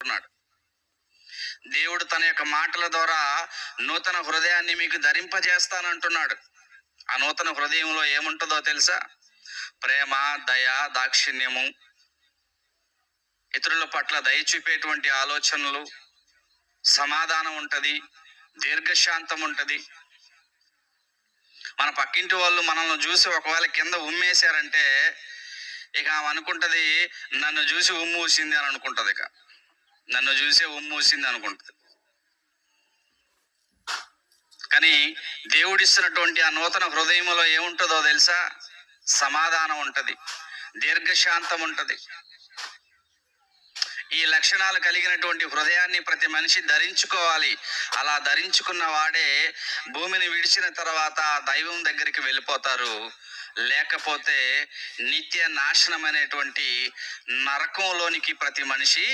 అంటున్నాడు. దేవుడు తన యొక్క మాటల ద్వారా నూతన హృదయాన్ని మీకు ధరింపజేస్తానంటున్నాడు. ఆ నూతన హృదయంలో ఏముంటుందో తెలుసా? ప్రేమ, దయ, దాక్షిణ్యము, ఇతరుల పట్ల దయ చూపేటువంటి ఆలోచనలు, సమాధానం ఉంటది, దీర్ఘశాంతం ఉంటది. మన పక్కింటి వాళ్ళు మనల్ని చూసి ఒకవేళ కింద ఉమ్మేశారంటే ఇక ఆమె అనుకుంటది, నన్ను చూసి ఉమ్మూసింది అని అనుకుంటది. ఇక నన్ను చూసే ఉమ్మూసింది అనుకుంటది. కానీ దేవుడిస్తున్నటువంటి ఆ నూతన హృదయంలో ఏముంటుందో తెలుసా? సమాధానం ఉంటది, దీర్ఘశాంతం ఉంటది. ఈ లక్షణాలు కలిగినటువంటి హృదయాన్ని ప్రతి మనిషి ధరించుకోవాలి. అలా ధరించుకున్న వాడే భూమిని విడిచిన తర్వాత దైవం దగ్గరికి వెళ్ళిపోతారు. లేకపోతే నిత్య నాశనం అనేటువంటి నరకంలోనికి ప్రతి మనిషి